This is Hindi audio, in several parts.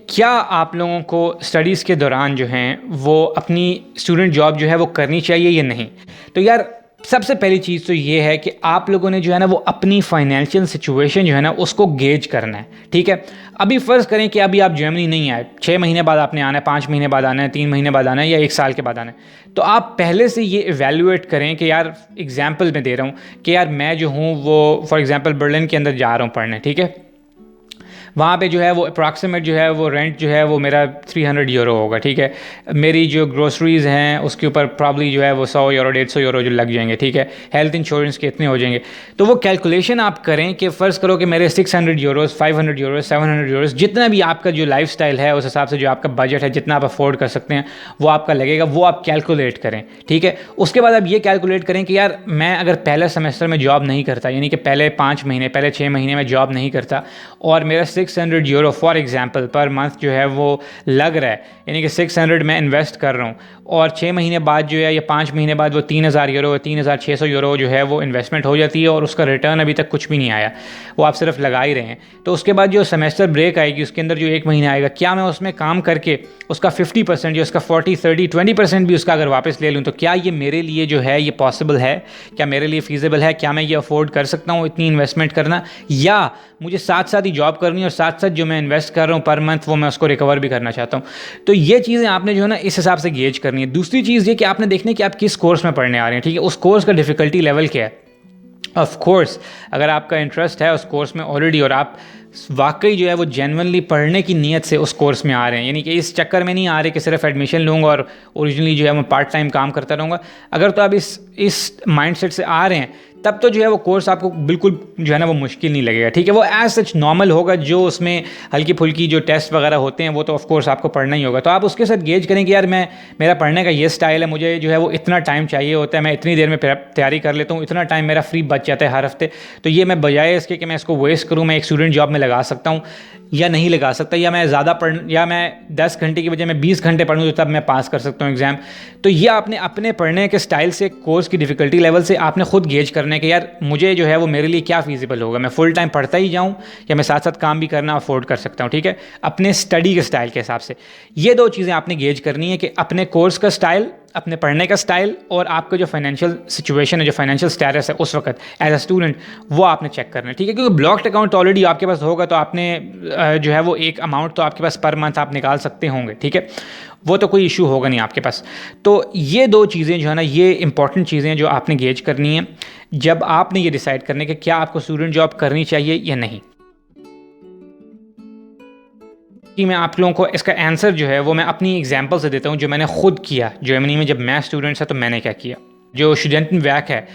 क्या आप लोगों को स्टडीज़ के दौरान जो हैं वो अपनी स्टूडेंट जॉब जो है वो करनी चाहिए या नहीं? तो यार सबसे पहली चीज़ तो ये है कि आप लोगों ने जो है ना वो अपनी फाइनेंशियल सिचुएशन जो है ना उसको गेज करना है, ठीक है? अभी फ़र्ज़ करें कि अभी आप जर्मनी नहीं आए, 6 महीने बाद आपने आना है, 5 महीने बाद आना है, 3 महीने बाद आना है या 1 साल के बाद आना है। तो आप पहले से ये इवैल्यूएट करें कि यार एग्ज़ाम्पल मैं दे रहा हूँ कि यार मैं जो हूँ वो फॉर एग्ज़ाम्पल बर्लिन के अंदर जा रहा हूँ पढ़ने, ठीक है? वहाँ पे जो है वो अप्रॉक्सीमेट जो है वो रेंट जो है वो मेरा 300 यूरो होगा, ठीक है? मेरी जो ग्रोसरीज़ हैं उसके ऊपर प्रॉब्ली जो है वो 100 यूरो 150 यूरो जो लग जाएंगे, ठीक है? हेल्थ इंश्योरेंस के इतने हो जाएंगे। तो वो कैलकुलेशन आप करें कि फ़र्ज़ करो कि मेरे 600 यूरोज़ 500 यूरोज़ 700 यूरोज़ जितना भी आपका जो लाइफ स्टाइल है उस हिसाब से जो आपका बजट है, जितना आप अफोर्ड कर सकते हैं वो आपका लगेगा, वो आप कैलकुलेट करें, ठीक है? उसके बाद आप ये कैलकुलेट करें कि यार मैं अगर पहले सेमेस्टर में जॉब नहीं करता, यानी कि पहले 5 महीने पहले 6 महीने में जॉब नहीं करता और मेरा 600 euro for example per month जो है वो लग रहा है, यानी कि 600 मैं इन्वेस्ट कर रहा हूँ और 6 महीने बाद जो है या 5 महीने बाद वो 3000 यूरो 3600 यूरो जो है वो इन्वेस्टमेंट हो जाती है और उसका रिटर्न अभी तक कुछ भी नहीं आया, वो आप सिर्फ लगा ही रहे हैं। तो उसके बाद जो सेमेस्टर ब्रेक आएगी उसके अंदर जो 1 महीना आएगा, क्या मैं उसमें काम करके उसका 50% या उसका 40 30 20% भी उसका अगर वापस ले लूँ तो क्या ये मेरे लिए जो है ये पॉसिबल है? क्या मेरे लिए फीजिबल है? क्या मैं ये अफोर्ड कर सकता हूँ इतनी इन्वेस्टमेंट करना, या मुझे साथ साथ ही जॉब करनी है और साथ साथ जो मैं इन्वेस्ट कर रहा हूँ पर मंथ वो मैं उसको रिकवर भी करना चाहता हूँ? तो ये चीज़ें आपने जो है ना इस हिसाब से गेज करनी है। दूसरी चीज़ ये कि आपने देखना है कि आप किस कोर्स में पढ़ने आ रहे हैं, ठीक है? उस कोर्स का डिफ़िकल्टी लेवल क्या है। ऑफ कोर्स अगर आपका इंटरेस्ट है उस कोर्स में ऑलरेडी और आप वाकई जो है वो जेन्युइनली पढ़ने की नीयत से उस कोर्स में आ रहे हैं, यानी कि इस चक्कर में नहीं आ रहे कि सिर्फ एडमिशन लूँगा और ओरिजिनली जो है मैं पार्ट टाइम काम करता रहूँगा, अगर तो आप इस माइंडसेट से आ रहे हैं तब तो जो है वो कोर्स आपको बिल्कुल जो है ना वो मुश्किल नहीं लगेगा, ठीक है? वो एज सच नॉर्मल होगा, जो उसमें हल्की फुल्की जो टेस्ट वगैरह होते हैं वो तो ऑफ कोर्स आपको पढ़ना ही होगा। तो आप उसके साथ गेज करें कि यार मेरा पढ़ने का ये स्टाइल है, मुझे जो है वो इतना टाइम चाहिए होता है, मैं इतनी देर में तैयारी कर लेता हूँ, इतना टाइम मेरा फ्री बच जाता है हर हफ्ते, तो ये मैं बजाय इसके कि मैं इसको वेस्ट करूँ मैं एक स्टूडेंट जॉब में लगा सकता हूँ या नहीं लगा सकता, या मैं ज़्यादा या मैं 10 घंटे की बजाय मैं 20 घंटे पढ़ूँ तो तब मैं पास कर सकता हूँ एग्ज़ाम। तो ये आपने अपने पढ़ने के स्टाइल से, कोर्स की डिफ़िकल्टी लेवल से आपने खुद गेज करना है कि यार मुझे जो है वो मेरे लिए क्या फ़ीज़िबल होगा, मैं फुल टाइम पढ़ता ही जाऊँ या मैं साथ साथ काम भी करना अफोर्ड कर सकता हूँ, ठीक है? अपने स्टडी के स्टाइल के हिसाब से ये 2 चीज़ें आपने गेज करनी है कि अपने कोर्स का स्टाइल, अपने पढ़ने का स्टाइल और आपका जो फाइनेंशियल सिचुएशन है, जो फाइनेंशियल स्टेटस है उस वक्त एज अ स्टूडेंट, वो आपने चेक करना है, ठीक है? क्योंकि ब्लॉक्ड अकाउंट ऑलरेडी आपके पास होगा तो आपने जो है वो एक अमाउंट तो आपके पास पर मंथ आप निकाल सकते होंगे, ठीक है? वो तो कोई इशू होगा नहीं आपके पास। तो ये 2 चीज़ें जो है ना ये इंपॉर्टेंट चीज़ें हैं जो आपने गेज करनी है जब आपने ये डिसाइड करने कि क्या आपको स्टूडेंट जॉब करनी चाहिए या नहीं। कि मैं आप लोगों को इसका आंसर जो है वो मैं अपनी एग्जांपल से देता हूँ, जो मैंने खुद किया जर्मनी में जब मैं स्टूडेंट था तो मैंने क्या किया। जो स्टूडेंटेनwerk है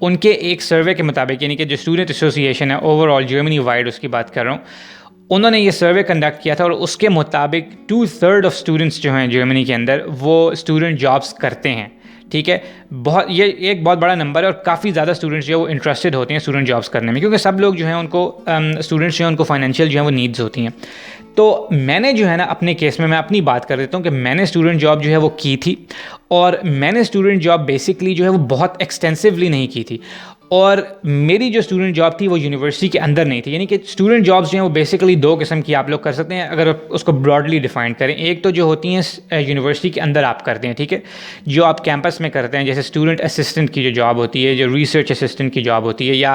उनके एक सर्वे के मुताबिक, यानी कि जो स्टूडेंट एसोसिएशन है ओवरऑल जर्मनी वाइड उसकी बात कर रहा हूँ, उन्होंने ये सर्वे कंडक्ट किया था और उसके मुताबिक 2/3 ऑफ स्टूडेंट्स जो हैं जर्मनी के अंदर वो स्टूडेंट जॉब्स करते हैं, ठीक है? ये एक बहुत बड़ा नंबर है और काफ़ी ज़्यादा स्टूडेंट्स जो है वो इंटरेस्टेड होते हैं स्टूडेंट जॉब्स करने में, क्योंकि सब लोग जो हैं उनको स्टूडेंट्स जो हैं उनको फाइनेंशियल जो है वो नीड्स होती हैं। तो मैंने जो है ना अपने केस में मैं अपनी बात कर देता हूँ कि मैंने स्टूडेंट जॉब जो है वो की थी और मैंने स्टूडेंट जॉब बेसिकली जो है वो बहुत एक्सटेंसिवली नहीं की थी और मेरी जो स्टूडेंट जॉब थी वो यूनिवर्सिटी के अंदर नहीं थी। यानी कि स्टूडेंट जॉब्स जो हैं वो बेसिकली 2 किस्म की आप लोग कर सकते हैं अगर उसको ब्रॉडली डिफाइन करें। एक तो जो होती हैं यूनिवर्सिटी के अंदर आप करते हैं, ठीक है, जो आप कैंपस में करते हैं, जैसे स्टूडेंट असिस्टेंट की जो जॉब होती है, जो रिसर्च असिस्टेंट की जॉब होती है, या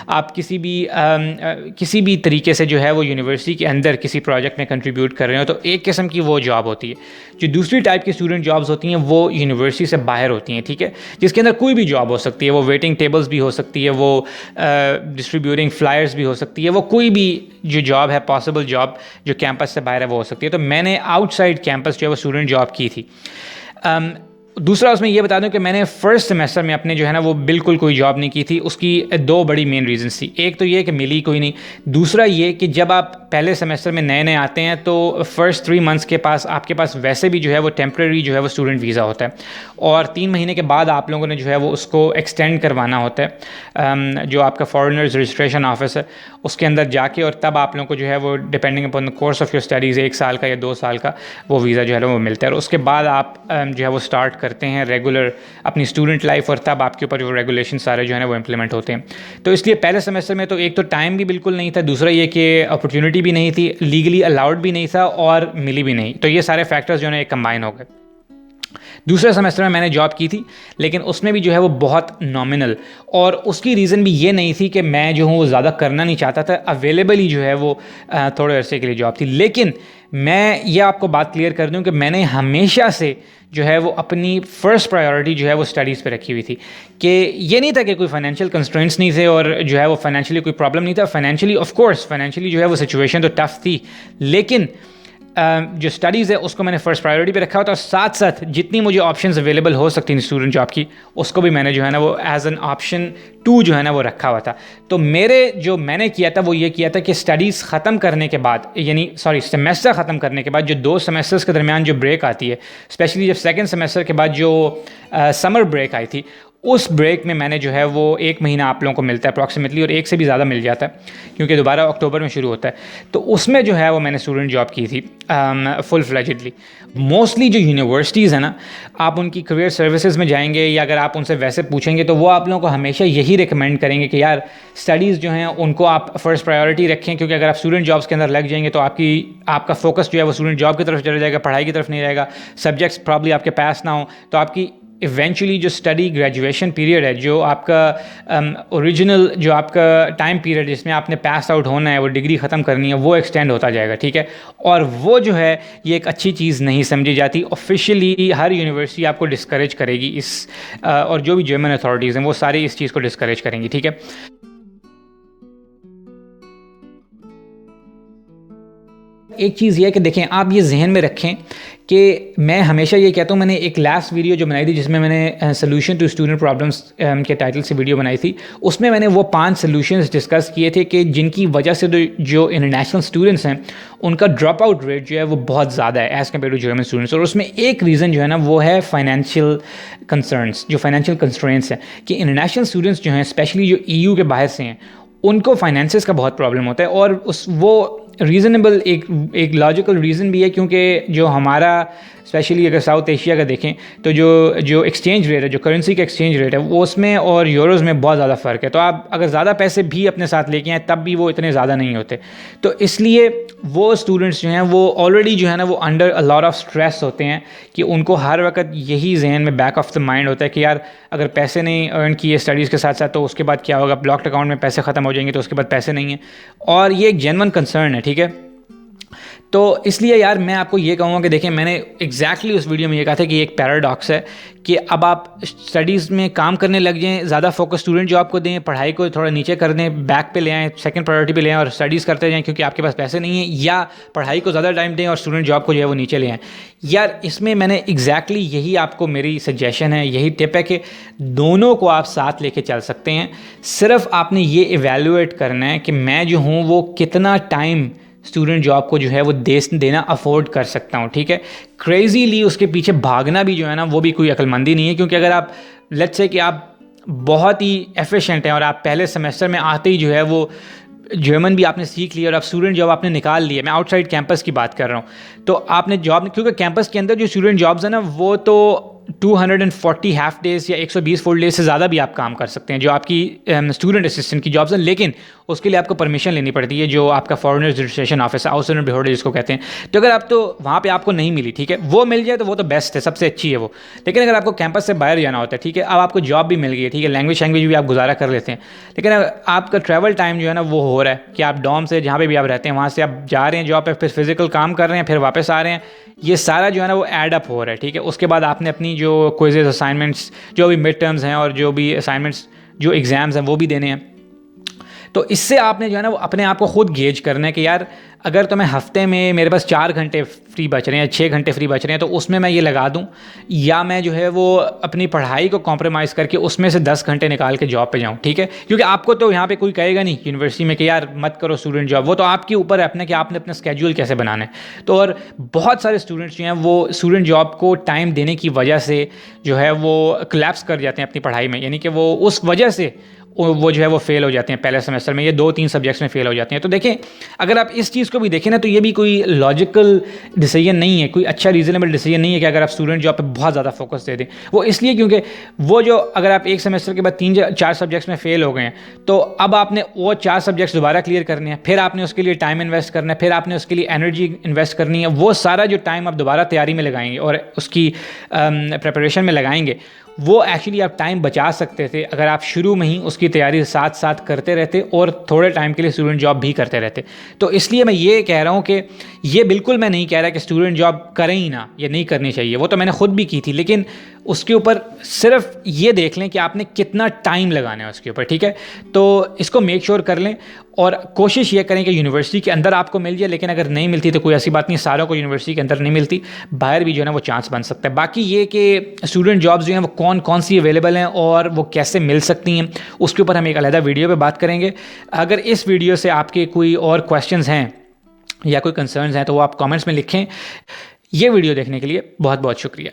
आप किसी भी तरीके से जो है वो यूनिवर्सिटी के अंदर किसी प्रोजेक्ट में कंट्रीब्यूट कर रहे हो, तो एक किस्म की वो जॉब होती है। जो दूसरी टाइप की स्टूडेंट जॉब्स होती हैं वो यूनिवर्सिटी से बाहर होती हैं, ठीक है, जिसके अंदर कोई भी जॉब हो सकती है, वो वेटिंग टेबल्स भी हो सकती है, वो डिस्ट्रीब्यूटिंग फ्लायर्स भी हो सकती है, वो कोई भी जो जॉब है पॉसिबल जॉब जो कैंपस से बाहर है वो हो सकती है। तो मैंने आउटसाइड कैंपस जो है वो स्टूडेंट जॉब की थी। दूसरा उसमें ये बता दूं कि मैंने फर्स्ट सेमेस्टर में अपने जो है ना वो बिल्कुल कोई जॉब नहीं की थी। उसकी 2 बड़ी मेन रीजंस थी। एक तो ये कि मिली कोई नहीं, दूसरा ये कि जब आप पहले सेमेस्टर में नए नए आते हैं तो फर्स्ट 3 मंथ्स के पास आपके पास वैसे भी जो है वो टेम्प्रेरी जो है वो स्टूडेंट वीज़ा होता है और 3 महीने के बाद आप लोगों ने जो है वो उसको एक्सटेंड करवाना होता है, जो आपका फॉरेनर्स रजिस्ट्रेशन ऑफिस है उसके अंदर जाके, और तब आप लोगों को जो है वो depending upon the course of your studies 1 साल का या 2 साल का वो वीज़ा जो है वो मिलता है और उसके बाद आप जो है वो स्टार्ट करते हैं रेगुलर अपनी स्टूडेंट लाइफ, और तब आपके ऊपर जो रेगुलेशन सारे जो है ना वो इम्प्लीमेंट होते हैं। तो इसलिए पहले सेमेस्टर में तो एक तो टाइम भी बिल्कुल नहीं था, दूसरा ये कि अपॉर्चुनिटी भी नहीं थी, लीगली अलाउड भी नहीं था और मिली भी नहीं। तो ये सारे फैक्टर्स जो है एक कंबाइन हो गए। दूसरे सेमेस्टर में मैंने जॉब की थी, लेकिन उसमें भी जो है वो बहुत नॉमिनल, और उसकी रीज़न भी ये नहीं थी कि मैं जो हूँ वो ज़्यादा करना नहीं चाहता था, अवेलेबल ही जो है वो थोड़े अरसे के लिए जॉब थी। लेकिन मैं ये आपको बात क्लियर कर दूं कि मैंने हमेशा से जो है वो अपनी फ़र्स्ट प्रायोरिटी जो है वो स्टडीज़ पे रखी हुई थी, कि ये नहीं था कि कोई फाइनेंशियल कंस्ट्रेंट्स नहीं थे और जो है वो फाइनेंशियली कोई प्रॉब्लम नहीं था। फाइनेंशियली ऑफ कोर्स फाइनेंशियली जो है वो सिचुएशन तो टफ थी, लेकिन जो स्टडीज़ है उसको मैंने फ़र्स्ट प्रायोरिटी पे रखा हुआ था, और साथ साथ जितनी मुझे ऑप्शंस अवेलेबल हो सकती थी स्टूडेंट जॉब की, उसको भी मैंने जो है ना वो एज एन ऑप्शन 2 जो है ना वो रखा हुआ था। तो मैंने किया था वो ये किया था कि स्टडीज़ ख़त्म करने के बाद, यानी सेमेस्टर ख़त्म करने के बाद जो 2 सेमेस्टर्स के दरमियान जो ब्रेक आती है, स्पेशली जब सेकेंड सेमेस्टर के बाद जो समर ब्रेक आई थी, उस ब्रेक में मैंने जो है वो 1 महीना आप लोगों को मिलता है अप्रॉक्सीमेटली, और 1 से भी ज़्यादा मिल जाता है क्योंकि दोबारा अक्टूबर में शुरू होता है। तो उसमें जो है वो मैंने स्टूडेंट जॉब की थी फुल फ्लेजेडली। मोस्टली जो यूनिवर्सिटीज़ हैं ना, आप उनकी करियर सर्विसेज में जाएंगे या अगर आप उनसे वैसे पूछेंगे तो वो आप लोगों को हमेशा यही रिकमेंड करेंगे कि यार स्टडीज़ जो हैं उनको आप फर्स्ट प्रायोरिटी रखें, क्योंकि अगर आप स्टूडेंट जॉब्स के अंदर लग जाएंगे तो आपका फोकस जो है वो स्टूडेंट जॉब की तरफ चला जाएगा, पढ़ाई की तरफ नहीं रहेगा, सब्जेक्ट्स प्रॉब्ली आपके पास ना हो, तो आपकी इवेंचुअली जो स्टडी ग्रेजुएशन पीरियड है, जो आपका ओरिजिनल जो आपका टाइम पीरियड जिसमें आपने पास आउट होना है, वो डिग्री ख़त्म करनी है, वो एक्सटेंड होता जाएगा, ठीक है। और वो जो है ये एक अच्छी चीज़ नहीं समझी जाती। ऑफिशियली हर यूनिवर्सिटी आपको डिस्करेज करेगी और जो भी जर्मन अथॉरिटीज़ हैं वो सारी इस चीज़ को डिस्करेज करेंगी, ठीक है। एक चीज़ ये है कि देखें, आप ये जहन में रखें कि मैं हमेशा ये कहता हूँ, मैंने एक लास्ट वीडियो जो बनाई थी जिसमें मैंने सोल्यूशन टू स्टूडेंट प्रॉब्लम्स के टाइटल से वीडियो बनाई थी, उसमें मैंने वो 5 सॉल्यूशंस डिस्कस किए थे कि जिनकी वजह से जो इंटरनेशनल स्टूडेंट्स हैं उनका ड्रॉप आउट रेट जो है वो बहुत ज़्यादा है as compare to German students. और उसमें एक रीज़न जो है ना वो है फाइनेंशियल कंसर्न्स, जो फाइनेंशियल कंस्ट्रेंट्स हैं, कि इंटरनेशनल स्टूडेंट्स जो हैं स्पेशली जो EU के बाहर से हैं उनको फाइनेंसेस का बहुत प्रॉब्लम होता है। और वो रीज़नेबल एक लॉजिकल रीज़न भी है, क्योंकि जो हमारा स्पेशली अगर साउथ एशिया का देखें तो जो एक्सचेंज रेट है, जो करेंसी का एक्सचेंज रेट है, वो उसमें और यूरोज़ में बहुत ज़्यादा फ़र्क है। तो आप अगर ज़्यादा पैसे भी अपने साथ लेके आए तब भी वो इतने ज़्यादा नहीं होते। तो इसलिए वो स्टूडेंट्स जो हैं वो ऑलरेडी जो है ना वो under a lot of stress होते हैं, कि उनको हर वक्त यही जहन में बैक ऑफ द माइंड होता है कि यार अगर पैसे नहीं अर्न किए स्टडीज़ के साथ साथ तो उसके बाद क्या होगा, ब्लॉक्ड अकाउंट में पैसे ख़त्म हो जाएंगे तो उसके बाद पैसे नहीं हैं। और ये एक जेन्युइन कंसर्न है, ठीक है। तो इसलिए यार मैं आपको ये कहूँगा कि देखें, मैंने एग्जैक्टली उस वीडियो में ये कहा था कि एक पैराडॉक्स है कि अब आप स्टडीज़ में काम करने लग जाएं, ज़्यादा फोकस स्टूडेंट जॉब को दें, पढ़ाई को थोड़ा नीचे कर दें, बैक पे ले आएँ, सेकंड प्रायोरिटी पे ले आएँ और स्टडीज़ करते जाएं क्योंकि आपके पास पैसे नहीं हैं, या पढ़ाई को ज़्यादा टाइम दें और स्टूडेंट जॉब को जो है वो नीचे ले आएँ। यार इसमें मैंने एग्जैक्टली यही आपको मेरी सजेशन है, यही टिप है कि दोनों को आप साथ लेके चल सकते हैं। सिर्फ आपने ये इवेल्युएट करना है कि मैं जो हूँ वो कितना टाइम स्टूडेंट जॉब को जो है वो देना अफोर्ड कर सकता हूँ, ठीक है। क्रेजीली उसके पीछे भागना भी जो है ना वो भी कोई अक्लमंदी नहीं है, क्योंकि अगर आप लेट्स से कि आप बहुत ही एफिशिएंट हैं और आप पहले सेमेस्टर में आते ही जो है वो जर्मन भी आपने सीख लिया और आप स्टूडेंट जॉब आपने निकाल लिया, मैं आउटसाइड कैंपस की बात कर रहा हूँ, तो आपने जॉब, क्योंकि कैंपस के अंदर जो स्टूडेंट जॉब्स है ना वो तो 240 हाफ डेज़ या 120 फुल डेज से ज़्यादा भी आप काम कर सकते हैं जो आपकी स्टूडेंट असिस्टेंट की जॉब्स हैं, लेकिन उसके लिए आपको परमिशन लेनी पड़ती है, जो आपका foreigners registration office outstanding behaviour जिसको कहते हैं। तो अगर आप तो वहाँ पे आपको नहीं मिली, ठीक है, वो मिल जाए तो वो तो बेस्ट है, सबसे अच्छी है वो। लेकिन अगर आपको कैंपस से बाहर जाना होता है, ठीक है, अब आपको जॉब भी मिल गई है, ठीक है, लैंग्वेज भी आप गुजारा कर लेते हैं, लेकिन आपका ट्रैवल टाइम जो है ना वो हो रहा है कि आप डॉम से जहाँ पे भी आप रहते हैं वहाँ से आप जा रहे हैं जॉब पे, फिर फिजिकल काम कर रहे हैं, फिर वापस आ रहे हैं, ये सारा जो है ना वो एड अप हो रहा है, ठीक है। उसके बाद आपने अपनी जो क्विज़ेस, असाइनमेंट्स, जो भी मिड टर्म्स हैं और जो भी असाइनमेंट्स, जो एग्ज़ाम्स हैं वो भी देने हैं। तो इससे आपने जो है ना वो अपने आप को खुद गेज करना है कि यार अगर तो मैं हफ्ते में मेरे पास 4 घंटे फ्री बच रहे हैं, 6 घंटे फ्री बच रहे हैं, तो उसमें मैं ये लगा दूं, या मैं जो है वो अपनी पढ़ाई को कॉम्प्रोमाइज़ करके उसमें से 10 घंटे निकाल के जॉब पे जाऊं, ठीक है। क्योंकि आपको तो यहाँ पे कोई कहेगा नहीं यूनिवर्सिटी में कि यार मत करो स्टूडेंट जॉब, वो तो आपके ऊपर है अपने कि आपने अपना स्केड्यूल कैसे बनाना है। तो और बहुत सारे स्टूडेंट्स जो हैं वो स्टूडेंट जॉब को टाइम देने की वजह से जो है वो कोलैप्स कर जाते हैं अपनी पढ़ाई में, यानी कि वो उस वजह से वो जो है वो फेल हो जाते हैं पहले सेमेस्टर में, ये 2-3 सब्जेक्ट्स में फेल हो जाते हैं। तो देखें, अगर आप इस चीज़ को भी देखें ना, तो ये भी कोई लॉजिकल डिसीजन नहीं है, कोई अच्छा रीजनेबल डिसीजन नहीं है कि अगर आप स्टूडेंट जॉब पे बहुत ज़्यादा फोकस दे दें। वो इसलिए क्योंकि वो जो अगर आप एक सेमेस्टर के बाद 3-4 सब्जेक्ट्स में फेल हो गए हैं, तो अब आपने वो 4 सब्जेक्ट्स दोबारा क्लियर करने हैं, फिर आपने उसके लिए टाइम इन्वेस्ट करना है, फिर आपने उसके लिए एनर्जी इन्वेस्ट करनी है। वो सारा जो टाइम आप दोबारा तैयारी में लगाएंगे और उसकी प्रिपरेशन में लगाएंगे, वो एक्चुअली आप टाइम बचा सकते थे अगर आप शुरू में ही उसकी तैयारी साथ साथ करते रहते और थोड़े टाइम के लिए स्टूडेंट जॉब भी करते रहते। तो इसलिए मैं ये कह रहा हूँ कि ये बिल्कुल मैं नहीं कह रहा कि स्टूडेंट जॉब करें ही ना, ये नहीं करनी चाहिए, वो तो मैंने खुद भी की थी, लेकिन उसके ऊपर सिर्फ ये देख लें कि आपने कितना टाइम लगाना है उसके ऊपर, ठीक है। तो इसको मेक श्योर कर लें और कोशिश ये करें कि यूनिवर्सिटी के अंदर आपको मिल जाए, लेकिन अगर नहीं मिलती तो कोई ऐसी बात नहीं, सारों को यूनिवर्सिटी के अंदर नहीं मिलती, बाहर भी जो है ना वो चांस बन सकता है। बाकी ये कि स्टूडेंट जॉब्स जो हैं वो कौन कौन सी अवेलेबल हैं और वो कैसे मिल सकती हैं, उसके ऊपर हम एक अलग वीडियो पे बात करेंगे। अगर इस वीडियो से आपके कोई और क्वेश्चंस हैं या कोई कंसर्न्स हैं तो वो आप कमेंट्स में लिखें। ये वीडियो देखने के लिए बहुत बहुत शुक्रिया।